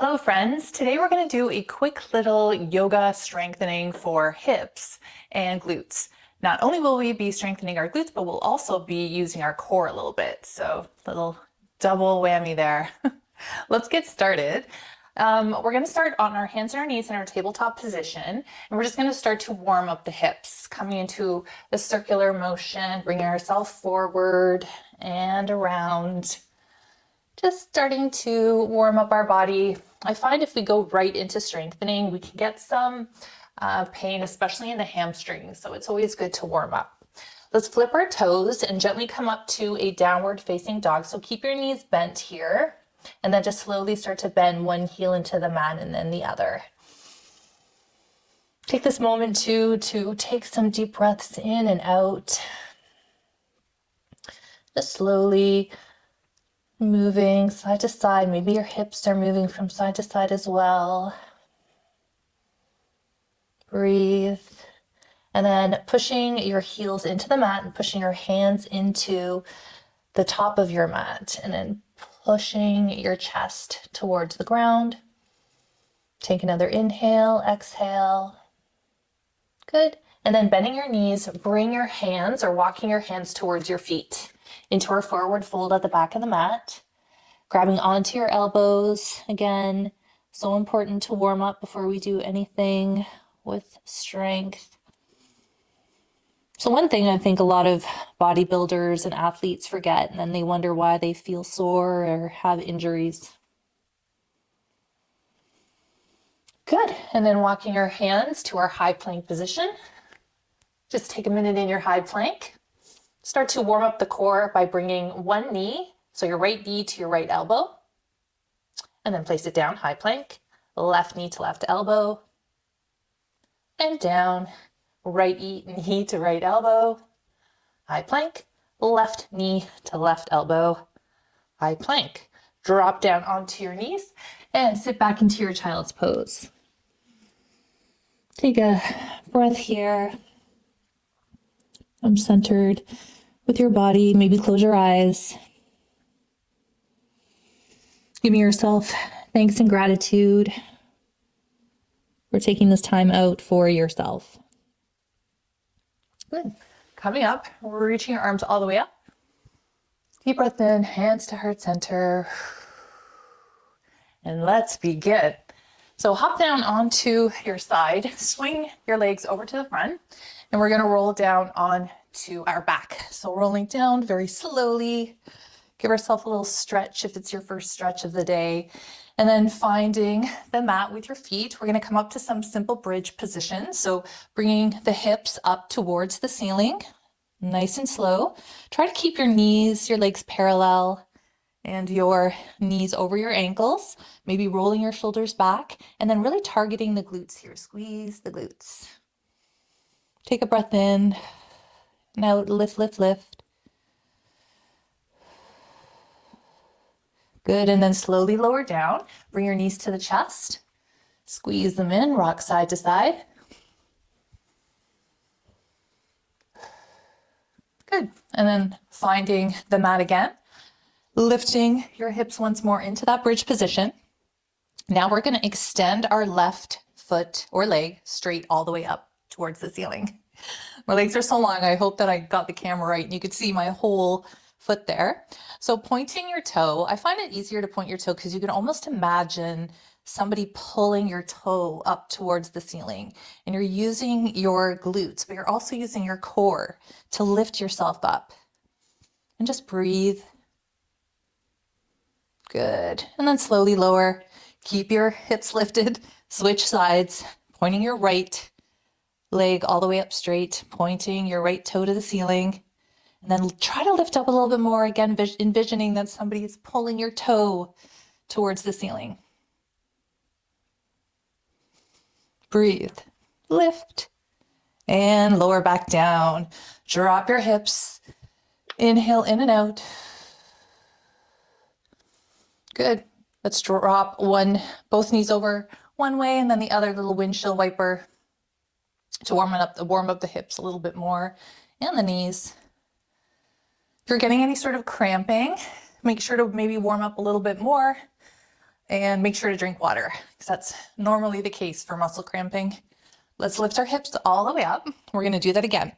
Hello friends, today we're going to do a quick little yoga strengthening for hips and glutes. Not only will we be strengthening our glutes, but we'll also be using our core a little bit. So little double whammy there. Let's get started. We're going to start on our hands and our knees in our tabletop position, and we're just going to start to warm up the hips, coming into a circular motion, bringing ourselves forward and around. Just starting to warm up our body. I find if we go right into strengthening, we can get some pain, especially in the hamstrings. So it's always good to warm up. Let's flip our toes and gently come up to a downward facing dog. So keep your knees bent here, and then just slowly start to bend one heel into the mat and then the other. Take this moment to take some deep breaths in and out. Just slowly moving side to side. Maybe your hips are moving from side to side as well. Breathe. And then pushing your heels into the mat and pushing your hands into the top of your mat. And then pushing your chest towards the ground. Take another inhale, exhale. Good. And then bending your knees, bring your hands or walking your hands towards your feet into our forward fold at the back of the mat. Grabbing onto your elbows. Again, so important to warm up before we do anything with strength. So one thing I think a lot of bodybuilders and athletes forget, and then they wonder why they feel sore or have injuries. Good. And then walking your hands to our high plank position. Just take a minute in your high plank. Start to warm up the core by bringing one knee, so your right knee to your right elbow, and then place it down, high plank, left knee to left elbow, and down, right knee to right elbow, high plank, left knee to left elbow, high plank. Drop down onto your knees and sit back into your child's pose. Take a breath here. I'm centered with your body. Maybe close your eyes. Giving yourself thanks and gratitude for taking this time out for yourself. Good. Coming up, we're reaching your arms all the way up. Deep breath in, hands to heart center. And let's begin. So hop down onto your side, swing your legs over to the front, and we're gonna roll down onto our back. So rolling down very slowly. Give ourselves a little stretch if it's your first stretch of the day. And then finding the mat with your feet, we're gonna come up to some simple bridge position. So bringing the hips up towards the ceiling, nice and slow. Try to keep your knees, your legs parallel, and your knees over your ankles, maybe rolling your shoulders back, and then really targeting the glutes here. Squeeze the glutes. Take a breath in, and out, lift, lift, lift. Good, and then slowly lower down. Bring your knees to the chest. Squeeze them in, rock side to side. Good, and then finding the mat again. Lifting your hips once more into that bridge position. Now we're going to extend our left foot or leg straight all the way up towards the ceiling. My legs are so long, I hope that I got the camera right and you could see my whole foot there. So pointing your toe, I find it easier to point your toe because you can almost imagine somebody pulling your toe up towards the ceiling, and you're using your glutes, but you're also using your core to lift yourself up. And just breathe. Good. And then slowly lower. Keep your hips lifted. Switch sides. Pointing your right leg all the way up straight. Pointing your right toe to the ceiling. And then try to lift up a little bit more. Again, envisioning that somebody is pulling your toe towards the ceiling. Breathe. Lift. And lower back down. Drop your hips. Inhale in and out. Good. Let's drop both knees over one way and then the other, little windshield wiper to warm up the hips a little bit more and the knees. If you're getting any sort of cramping, make sure to maybe warm up a little bit more And make sure to drink water because that's normally the case for muscle cramping. Let's lift our hips all the way up. We're going to do that again.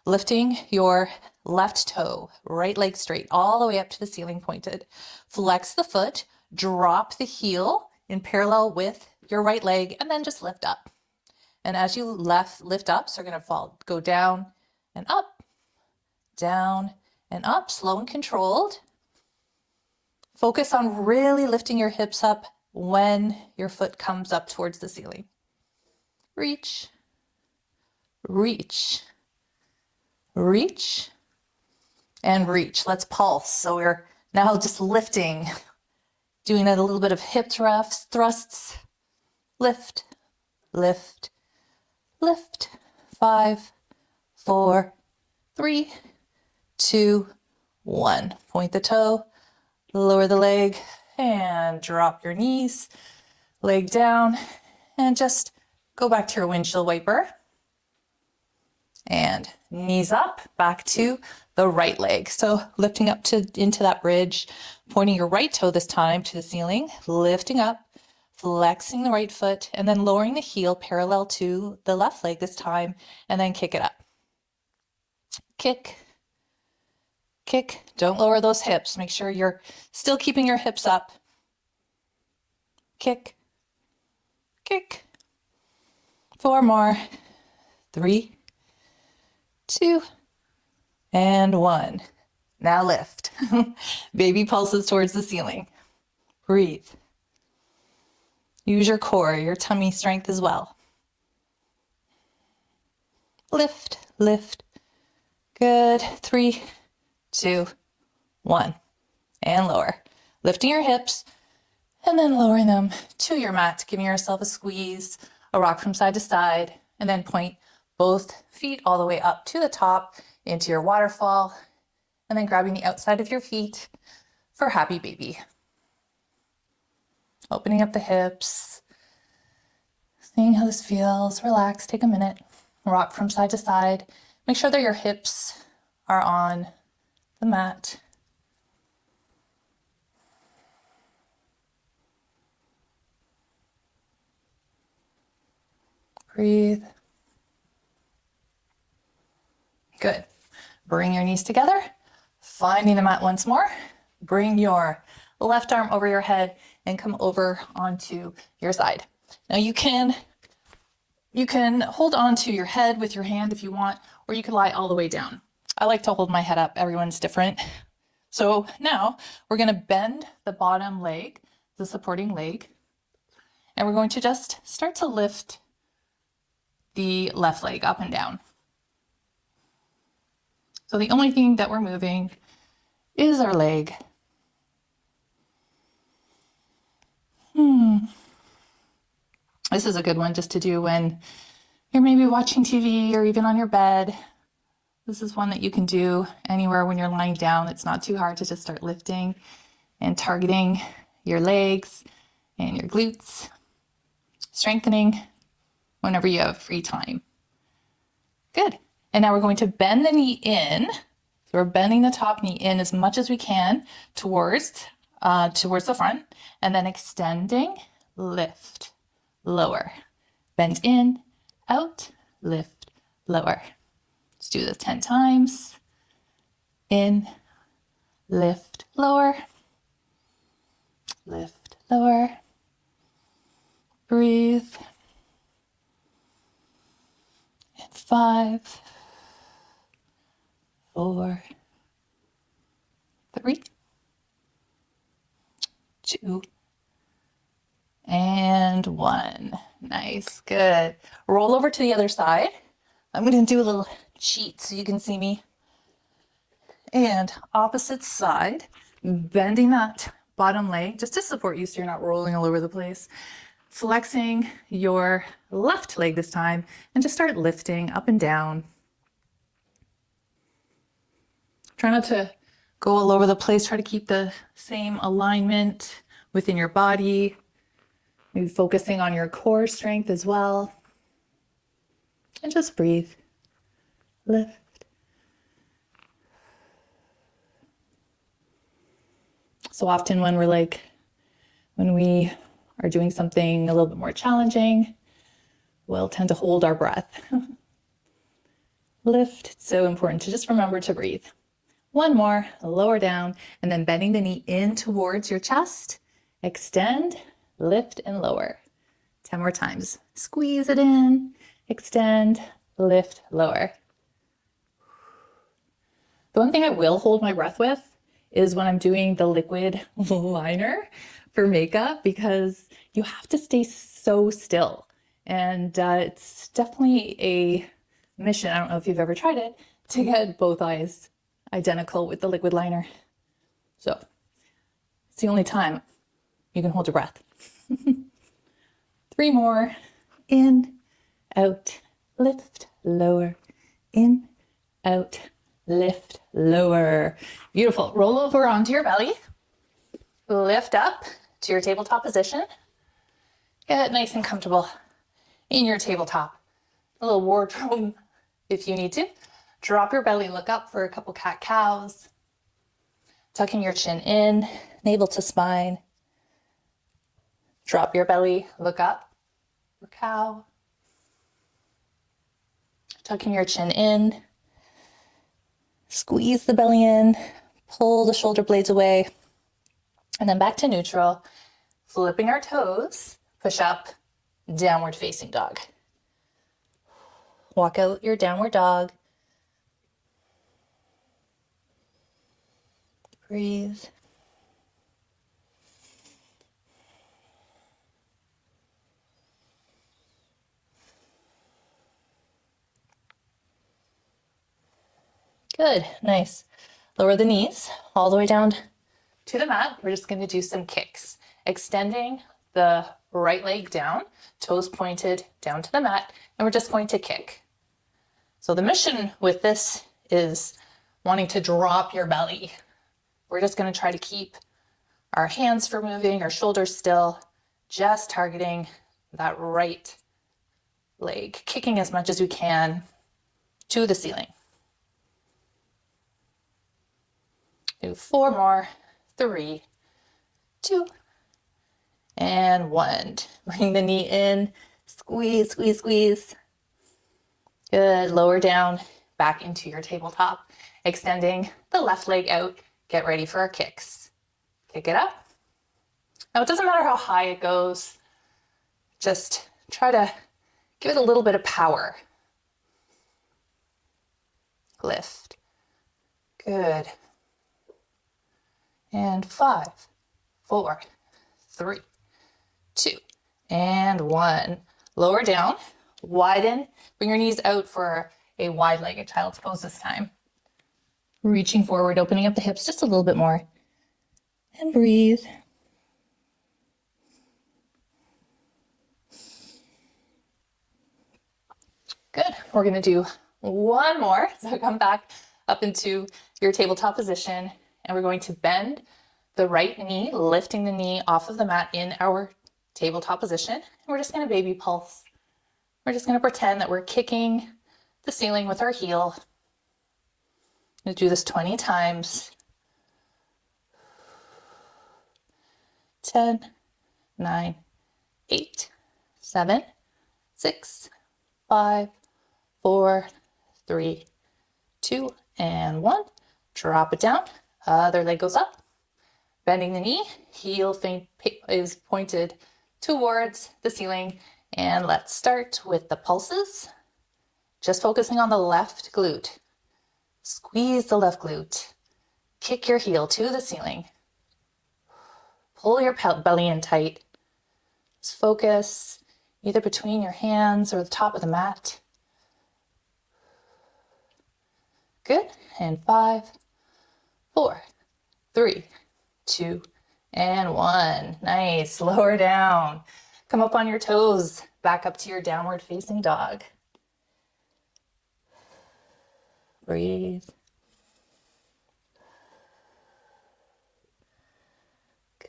Lifting your left toe, right leg straight, all the way up to the ceiling pointed. Flex the foot, drop the heel in parallel with your right leg, and then just lift up. And as you lift up, so you're going to go down and up, down and up, slow and controlled. Focus on really lifting your hips up when your foot comes up towards the ceiling. Reach, reach, reach, and reach. Let's pulse. So we're now just lifting, doing a little bit of hip thrusts. Lift, lift, lift. 5, 4, 3, 2, 1. Point the toe, lower the leg, and drop your knees, leg down, and just go back to your windshield wiper. And knees up, back to the right leg. So lifting up into that bridge, pointing your right toe this time to the ceiling, lifting up, flexing the right foot, and then lowering the heel parallel to the left leg this time, and then kick it up. Kick, kick. Don't lower those hips. Make sure you're still keeping your hips up. Kick, kick. 4 more. 3, 2, and 1. Now lift. Baby pulses towards the ceiling. Breathe. Use your core, your tummy strength as well. Lift, lift. Good. 3, 2, 1. And lower. Lifting your hips and then lowering them to your mat, giving yourself a squeeze, a rock from side to side, and then point both feet all the way up to the top into your waterfall, and then grabbing the outside of your feet for happy baby. Opening up the hips, seeing how this feels. Relax, take a minute, rock from side to side. Make sure that your hips are on the mat. Breathe. Good. Bring your knees together, finding the mat once more. Bring your left arm over your head and come over onto your side. Now you can hold on to your head with your hand if you want, or you can lie all the way down. I like to hold my head up. Everyone's different. So now we're going to bend the bottom leg, the supporting leg, and we're going to just start to lift the left leg up and down. So the only thing that we're moving is our leg. This is a good one just to do when you're maybe watching TV or even on your bed. This is one that you can do anywhere when you're lying down. It's not too hard to just start lifting and targeting your legs and your glutes, strengthening whenever you have free time. Good. And now we're going to bend the knee in. So we're bending the top knee in as much as we can towards the front, and then extending, lift, lower, bend in, out, lift, lower. Let's do this 10 times. In, lift, lower, lift, lower. Breathe. And 5, 4, 3, 2, and 1. Nice, good. Roll over to the other side. I'm going to do a little cheat so you can see me. And opposite side, bending that bottom leg just to support you so you're not rolling all over the place. Flexing your left leg this time and just start lifting up and down. Try not to go all over the place. Try to keep the same alignment within your body. Maybe focusing on your core strength as well. And just breathe. Lift. So often when When we are doing something a little bit more challenging, we'll tend to hold our breath. Lift, it's so important to just remember to breathe. One more, lower down, and then bending the knee in towards your chest. Extend, lift, and lower. 10 more times. Squeeze it in, extend, lift, lower. The one thing I will hold my breath with is when I'm doing the liquid liner for makeup, because you have to stay so still. And it's definitely a mission, I don't know if you've ever tried it, to get both eyes identical with the liquid liner. So it's the only time you can hold your breath. 3 more. In, out, lift, lower. In, out, lift, lower. Beautiful. Roll over onto your belly. Lift up to your tabletop position. Get nice and comfortable in your tabletop. A little wardrobe if you need to. Drop your belly, look up for a couple cat-cows. Tucking your chin in, navel to spine. Drop your belly, look up for cow. Tucking your chin in. Squeeze the belly in, pull the shoulder blades away, and then back to neutral. Flipping our toes, push up, downward facing dog. Walk out your downward dog. Breathe. Good, nice. Lower the knees all the way down to the mat. We're just going to do some kicks. Extending the right leg down, toes pointed down to the mat, and we're just going to kick. So the mission with this is wanting to drop your belly. We're just going to try to keep our hands from moving, our shoulders still, just targeting that right leg, kicking as much as we can to the ceiling. Do 4 more, 3, 2, and 1. Bring the knee in, squeeze, squeeze, squeeze. Good, lower down, back into your tabletop. Extending the left leg out, get ready for our kicks. Kick it up. Now it doesn't matter how high it goes, just try to give it a little bit of power. Lift. Good. And 5, 4, 3, 2, and 1. Lower down, widen, bring your knees out for a wide-legged child's pose this time. Reaching forward, opening up the hips just a little bit more. And breathe. Good. We're going to do 1 more. So come back up into your tabletop position. And we're going to bend the right knee, lifting the knee off of the mat in our tabletop position. And we're just going to baby pulse. We're just going to pretend that we're kicking the ceiling with our heel. I'm going to do this 20 times. 10, 9, 8, 7, 6, 5, 4, 3, 2, and 1. Drop it down. Other leg goes up. Bending the knee, heel is pointed towards the ceiling. And let's start with the pulses. Just focusing on the left glute. Squeeze the left glute. Kick your heel to the ceiling. Pull your belly in tight. Just focus either between your hands or the top of the mat. Good. And 5, 4, 3, 2, and 1. Nice. Lower down. Come up on your toes. Back up to your downward facing dog. Breathe.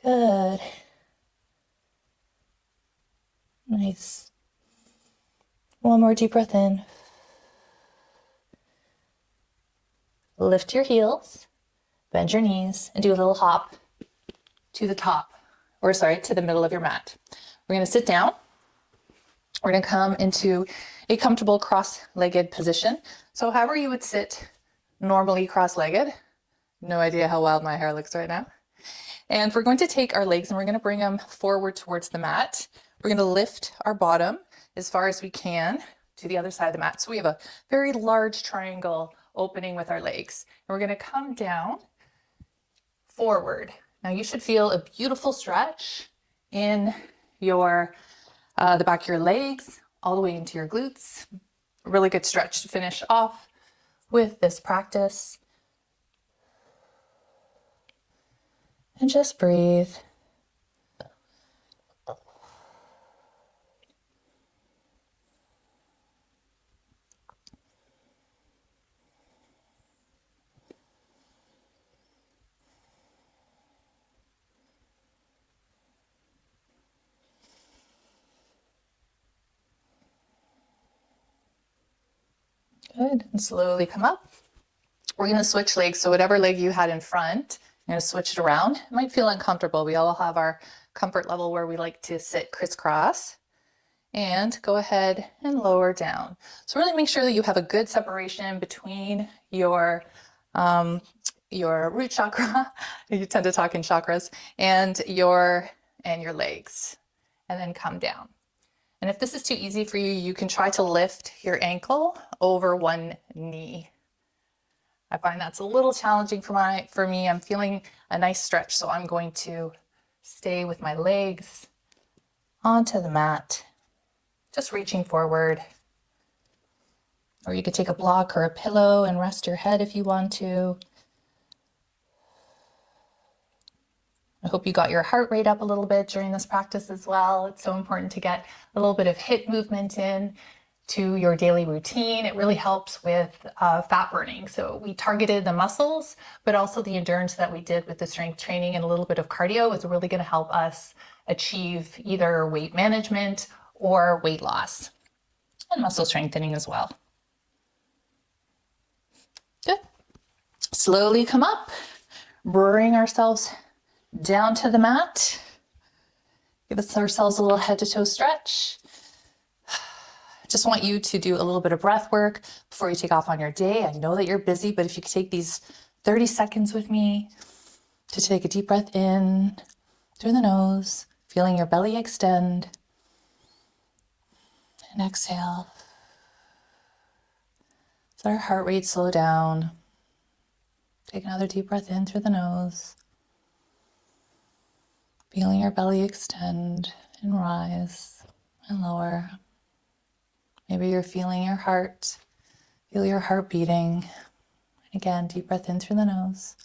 Good. Nice. 1 more deep breath in. Lift your heels, bend your knees, and do a little hop to the top to the middle of your mat. We're going to sit down. We're going to come into a comfortable cross-legged position. So however you would sit normally cross-legged. No idea how wild my hair looks right now. And we're going to take our legs and we're going to bring them forward towards the mat. We're going to lift our bottom as far as we can to the other side of the mat. So we have a very large triangle opening with our legs. And we're going to come down forward. Now you should feel a beautiful stretch in your the back of your legs, all the way into your glutes. A really good stretch to finish off with this practice. And just breathe. Good, and slowly come up. We're going to switch legs, so whatever leg you had in front, I'm going to switch it around. It might feel uncomfortable. We all have our comfort level where we like to sit crisscross. And go ahead and lower down. So really make sure that you have a good separation between your root chakra, you tend to talk in chakras, and your legs, and then come down. And if this is too easy for you, you can try to lift your ankle over one knee. I find that's a little challenging for me. I'm feeling a nice stretch, so I'm going to stay with my legs onto the mat, just reaching forward. Or you could take a block or a pillow and rest your head if you want to. I hope you got your heart rate up a little bit during this practice as well. It's so important to get a little bit of hip movement in to your daily routine. It really helps with fat burning. So we targeted the muscles, but also the endurance that we did with the strength training and a little bit of cardio is really going to help us achieve either weight management or weight loss and muscle strengthening as well. Good. Slowly come up, bring ourselves down to the mat. Give ourselves a little head to toe stretch. Just want you to do a little bit of breath work before you take off on your day. I know that you're busy, but if you could take these 30 seconds with me to take a deep breath in through the nose, feeling your belly extend, and exhale. Let our heart rate slow down. Take another deep breath in through the nose. Feeling your belly extend and rise and lower. Maybe you're feeling your heart. Feel your heart beating. Again, deep breath in through the nose.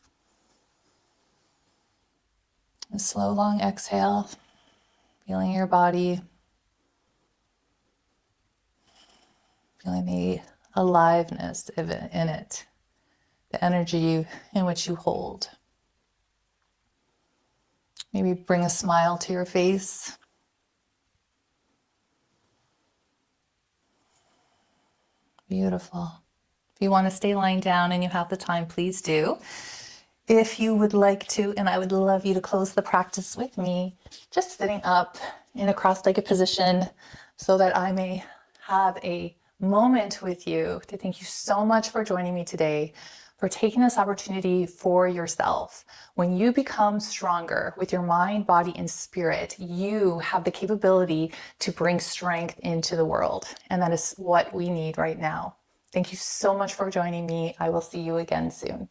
A slow, long exhale. Feeling your body. Feeling the aliveness in it. The energy in which you hold. Maybe bring a smile to your face. Beautiful. If you want to stay lying down and you have the time, please do. If you would like to, and I would love you to close the practice with me, just sitting up in a cross-legged position so that I may have a moment with you to thank you so much for joining me today, for taking this opportunity for yourself. When you become stronger with your mind, body, and spirit, you have the capability to bring strength into the world. And that is what we need right now. Thank you so much for joining me. I will see you again soon.